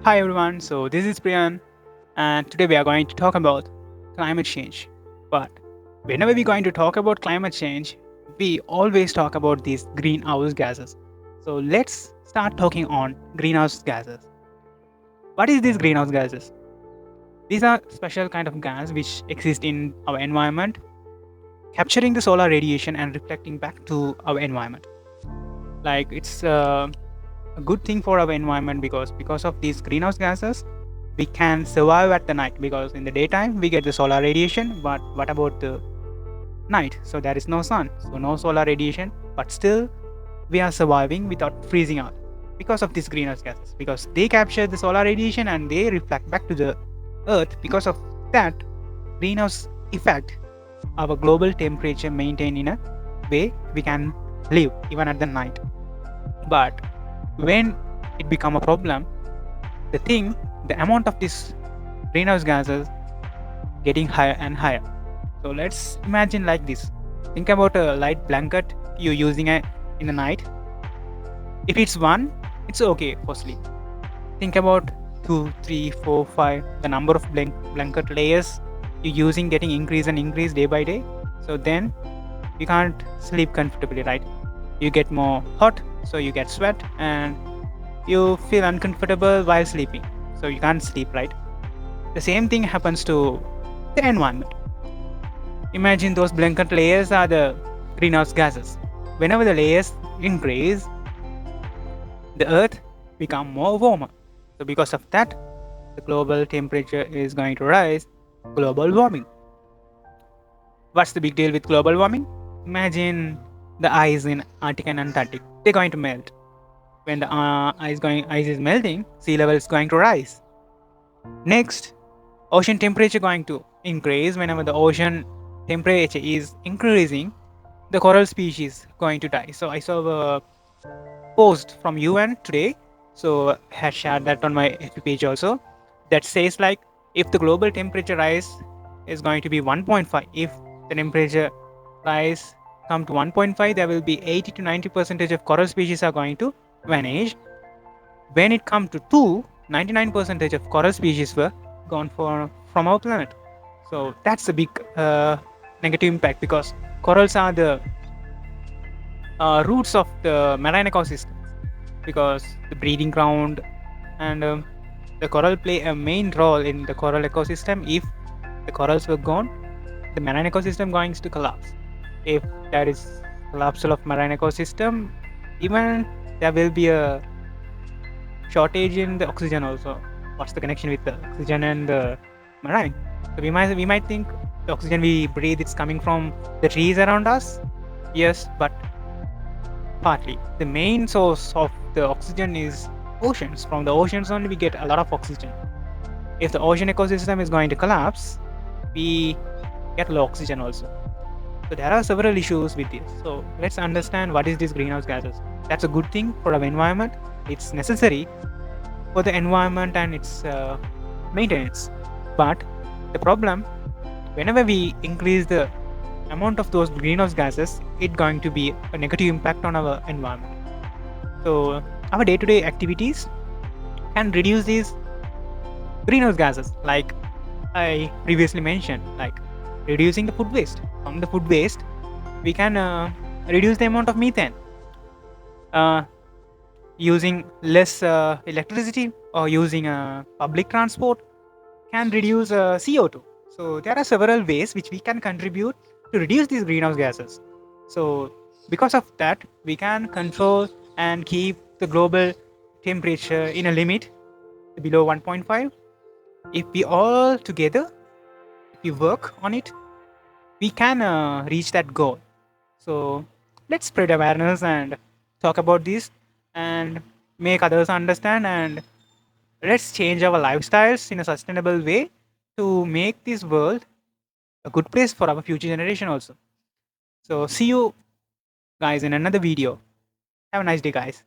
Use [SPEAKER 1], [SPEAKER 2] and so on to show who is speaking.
[SPEAKER 1] Hi everyone, so this is Priyan, and today we are going to talk about climate change. But whenever we're going to talk about climate change, we always talk about these greenhouse gases. So let's start talking on greenhouse gases. What is these greenhouse gases? These are special kind of gas which exist in our environment, capturing the solar radiation and reflecting back to our environment. Like it's a good thing for our environment because of these greenhouse gases we can survive at the night, because in the daytime we get the solar radiation, but what about the night? So there is no sun, so no solar radiation, but still we are surviving without freezing out because of these greenhouse gases, because they capture the solar radiation and they reflect back to the earth. Because of that greenhouse effect, our global temperature maintained in a way we can live even at the night. But when it become a problem, the thing, the amount of this greenhouse gases getting higher and higher. So let's imagine like this. Think about a light blanket you're using in the night. If it's one, it's okay for sleep. Think about two, three, four, five. The number of blanket layers you're using getting increase and increase day by day. So then you can't sleep comfortably, right? You get more hot, so you get sweat and you feel uncomfortable while sleeping. So you can't sleep, right? The same thing happens to the environment. Imagine those blanket layers are the greenhouse gases. Whenever the layers increase, the earth become more warmer. So because of that, the global temperature is going to rise. Global warming. What's the big deal with global warming? Imagine the ice in Arctic and Antarctic. They're going to melt. When the ice is melting, sea level is going to rise. Next, ocean temperature going to increase. Whenever the ocean temperature is increasing, the coral species going to die. So I saw a post from UN today, so I had shared that on my FB page also, that says like if the global temperature rise is going to be 1.5, if the temperature rise come to 1.5, there will be 80 to 90 percentage of coral species are going to vanish. When it comes to 2, 99 percentage of coral species were gone from our planet. So that's a big negative impact, because corals are the roots of the marine ecosystem, because the breeding ground, and the coral play a main role in the coral ecosystem. If the corals were gone, the marine ecosystem going to collapse. If there is collapse of marine ecosystem, even there will be a shortage in the oxygen also. What's the connection with the oxygen and the marine? So we might think the oxygen we breathe is coming from the trees around us. Yes, but partly the main source of the oxygen is oceans. From the oceans only we get a lot of oxygen. If the ocean ecosystem is going to collapse, we get low oxygen also. So there are several issues with this. So let's understand what is this greenhouse gases. That's a good thing for our environment. It's necessary for the environment and its maintenance. But the problem, whenever we increase the amount of those greenhouse gases, it's going to be a negative impact on our environment. So our day-to-day activities can reduce these greenhouse gases, like I previously mentioned, like reducing the food waste. From the food waste, we can reduce the amount of methane. Uh, Using less electricity or using public transport can reduce CO2. So there are several ways which we can contribute to reduce these greenhouse gases. So because of that, we can control and keep the global temperature in a limit below 1.5. If we all together, if we work on it, we can reach that goal. So let's spread awareness and talk about this and make others understand, and let's change our lifestyles in a sustainable way to make this world a good place for our future generation also. So see you guys in another video. Have a nice day, guys.